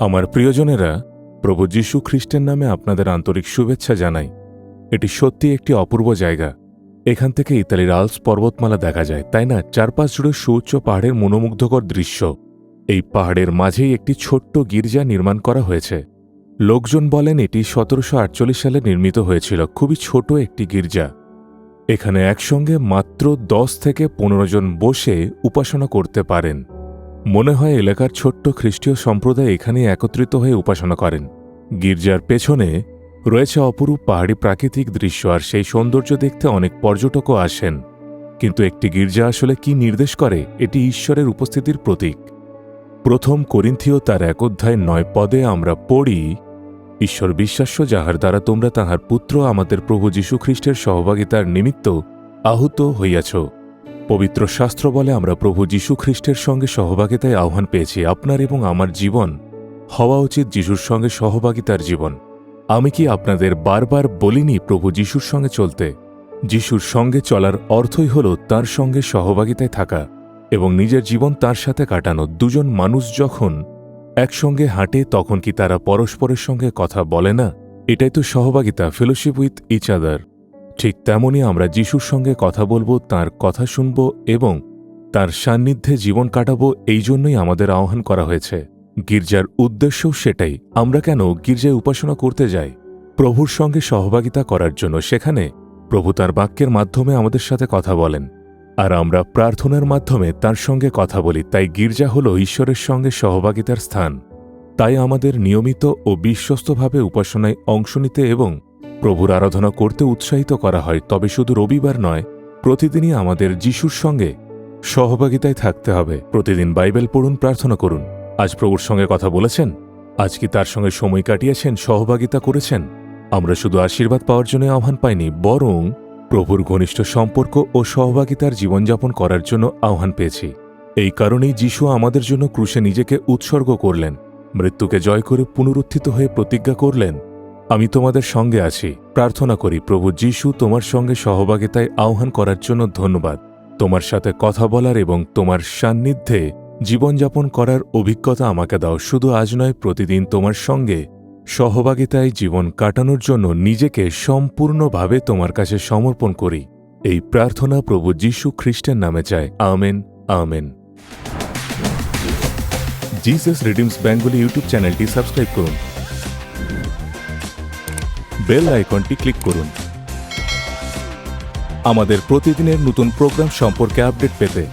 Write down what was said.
আমার প্রিয়জনেরা, প্রভু যীশু খ্রিস্টের নামে আপনাদের আন্তরিক শুভেচ্ছা জানাই। এটি সত্যি একটি অপূর্ব জায়গা। এখান থেকে ইতালির আল্পস পর্বতমালা দেখা যায়, তাই না? চারপাশ জুড়ে সুউচ্চ পাহাড়ের মনোমুগ্ধকর দৃশ্য। এই পাহাড়ের মাঝেই একটি ছোট্ট গির্জা নির্মাণ করা হয়েছে। লোকজন বলেন এটি 1748 সালে নির্মিত হয়েছিল। খুবই ছোট একটি গির্জা। এখানে একসঙ্গে মাত্র 10 থেকে 15 জন বসে উপাসনা করতে পারেন। মনে হয় এলাকার ছোট্ট খ্রিস্টীয় সম্প্রদায় এখানে একত্রিত হয়ে উপাসনা করেন। গির্জার পেছনে রয়েছে অপরূপ পাহাড়ি প্রাকৃতিক দৃশ্য, আর সেই সৌন্দর্য দেখতে অনেক পর্যটকও আসেন। কিন্তু একটি গির্জা আসলে কি নির্দেশ করে? এটি ঈশ্বরের উপস্থিতির প্রতীক। প্রথম করিন্থীয় তার 1:9 আমরা পড়ি, ঈশ্বর বিশ্বাস্য, যাহার দ্বারা তোমরা তাঁহার পুত্র আমাদের প্রভু যীশুখ্রিস্টের সহভাগিতার নিমিত্ত আহুত হইয়াছ। পবিত্র শাস্ত্র বলে আমরা প্রভু যীশুখ্রিস্টের সঙ্গে সহভাগিতায় আহ্বান পেয়েছি। আপনার এবং আমার জীবন হওয়া উচিত যিশুর সঙ্গে সহভাগিতার জীবন। আমি কি আপনাদের বারবার বলিনি প্রভু যিশুর সঙ্গে চলতে? যিশুর সঙ্গে চলার অর্থই হল তাঁর সঙ্গে সহভাগিতায় থাকা এবং নিজের জীবন তাঁর সাথে কাটানো। দুজন মানুষ যখন একসঙ্গে হাঁটে তখন কি তারা পরস্পরের সঙ্গে কথা বলে না? এটাই তো সহভাগিতা, ফেলোশিপ উইথ ইচ আদার। ঠিক তেমনই আমরা যিশুর সঙ্গে কথা বলবো, তাঁর কথা শুনব এবং তাঁর সান্নিধ্যে জীবন কাটাবো। এই জন্যই আমাদের আহ্বান করা হয়েছে। গির্জার উদ্দেশ্যও সেটাই। আমরা কেন গির্জায় উপাসনা করতে যাই? প্রভুর সঙ্গে সহভাগিতা করার জন্য। সেখানে প্রভু তাঁর বাক্যের মাধ্যমে আমাদের সাথে কথা বলেন, আর আমরা প্রার্থনার মাধ্যমে তাঁর সঙ্গে কথা বলি। তাই গির্জা হল ঈশ্বরের সঙ্গে সহভাগিতার স্থান। তাই আমাদের নিয়মিত ও বিশ্বস্তভাবে উপাসনায় অংশ নিতে এবং প্রভুর আরাধনা করতে উৎসাহিত করা হয়। তবে শুধু রবিবার নয়, প্রতিদিনই আমাদের যিশুর সঙ্গে সহভাগিতায় থাকতে হবে। প্রতিদিন বাইবেল পড়ুন, প্রার্থনা করুন। আজ প্রভুর সঙ্গে কথা বলেছেন? আজ কি তার সঙ্গে সময় কাটিয়েছেন, সহভাগিতা করেছেন? আমরা শুধু আশীর্বাদ পাওয়ার জন্য আহ্বান পাইনি, বরং প্রভুর ঘনিষ্ঠ সম্পর্ক ও সহভাগিতার জীবনযাপন করার জন্য আহ্বান পেয়েছি। এই কারণেই যিশু আমাদের জন্য ক্রুশে নিজেকে উৎসর্গ করলেন, মৃত্যুকে জয় করে পুনরুত্থিত হয়ে প্রতিজ্ঞা করলেন, আমি তোমাদের সঙ্গে আছি। প্রার্থনা করি, প্রভু যিশু, তোমার সঙ্গে সহভাগিতায় আহ্বান করার জন্য ধন্যবাদ। তোমার সাথে কথা বলার এবং তোমার সান্নিধ্যে জীবনযাপন করার অভিজ্ঞতা আমাকে দাও। শুধু আজ নয়, প্রতিদিন তোমার সঙ্গে সহভাগিতায় জীবন কাটানোর জন্য নিজেকে সম্পূর্ণভাবে তোমার কাছে সমর্পণ করি। এই প্রার্থনা প্রভু যীশু খ্রিস্টের নামে চাই। Amen, amen. Jesus redeems Bengali YouTube চ্যানেলটি সাবস্ক্রাইব করুন, বেল আইকনটি ক্লিক করুন আমাদের প্রতিদিনের নতুন প্রোগ্রাম সম্পর্কে আপডেট পেতে।